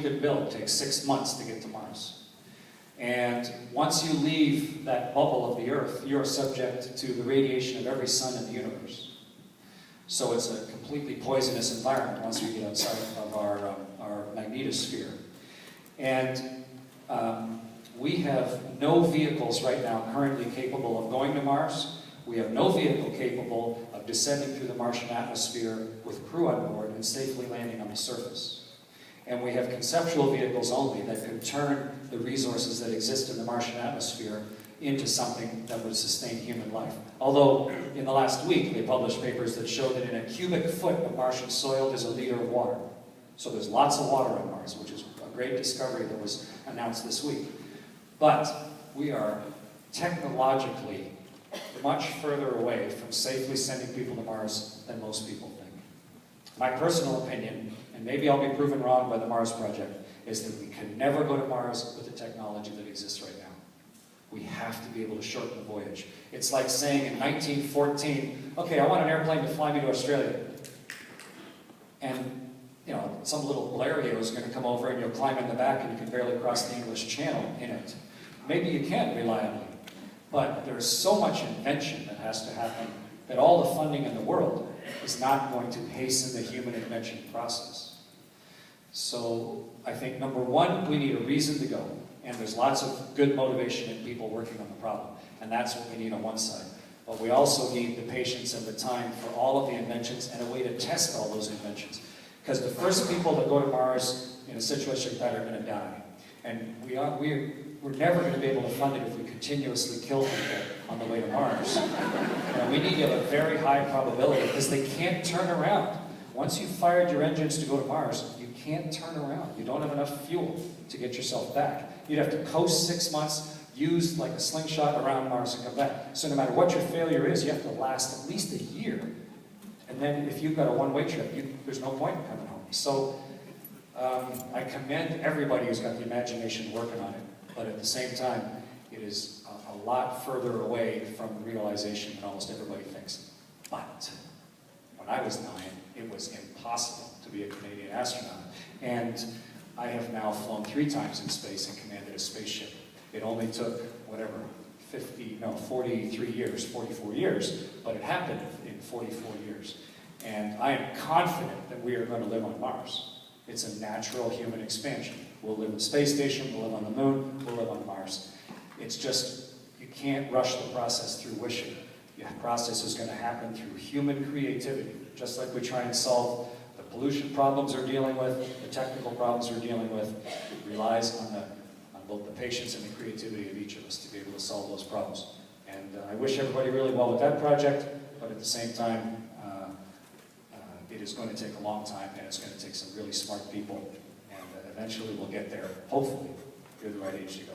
could build takes 6 months to get to Mars. And once you leave that bubble of the Earth, you're subject to the radiation of every sun in the universe. So it's a completely poisonous environment once we get outside of our magnetosphere. And we have no vehicles right now currently capable of going to Mars. We have no vehicle capable of descending through the Martian atmosphere with crew on board and safely landing on the surface. And we have conceptual vehicles only that can turn the resources that exist in the Martian atmosphere into something that would sustain human life. Although, in the last week, they published papers that show that in a cubic foot of Martian soil, there's a liter of water. So there's lots of water on Mars, which is a great discovery that was announced this week. But we are technologically much further away from safely sending people to Mars than most people think. My personal opinion, and maybe I'll be proven wrong by the Mars Project, is that we can never go to Mars with the technology that exists right now. We have to be able to shorten the voyage. It's like saying in 1914, okay, I want an airplane to fly me to Australia. And, you know, some little Blériot is going to come over and you'll climb in the back and you can barely cross the English Channel in it. Maybe you can reliably, but there's so much invention that has to happen that all the funding in the world is not going to hasten the human invention process. So I think, number one, we need a reason to go. And there's lots of good motivation in people working on the problem. And that's what we need on one side. But we also need the patience and the time for all of the inventions and a way to test all those inventions. Because the first people that go to Mars in a situation like that are going to die. And we're never going to be able to fund it if we continuously kill people on the way to Mars. We need to have a very high probability because they can't turn around. Once you've fired your engines to go to Mars, you can't turn around. You don't have enough fuel to get yourself back. You'd have to coast 6 months, use like a slingshot around Mars and come back. So no matter what your failure is, you have to last at least a year. And then if you've got a one-way trip, there's no point in coming home. So I commend everybody who's got the imagination working on it. But at the same time, it is a lot further away from realization than almost everybody thinks. But when I was 9, it was impossible to be a Canadian astronaut. And I have now flown 3 times in space and commanded a spaceship. It only took, 44 years, but it happened in 44 years. And I am confident that we are going to live on Mars. It's a natural human expansion. We'll live in the space station, we'll live on the moon, we'll live on Mars. It's just, you can't rush the process through wishing. The process is going to happen through human creativity, just like we try and solve the pollution problems we're dealing with, the technical problems we're dealing with. It relies on both the patience and the creativity of each of us to be able to solve those problems. And I wish everybody really well with that project, but at the same time, it is going to take a long time, and it's going to take some really smart people, and eventually we'll get there. Hopefully, you're the right age to go.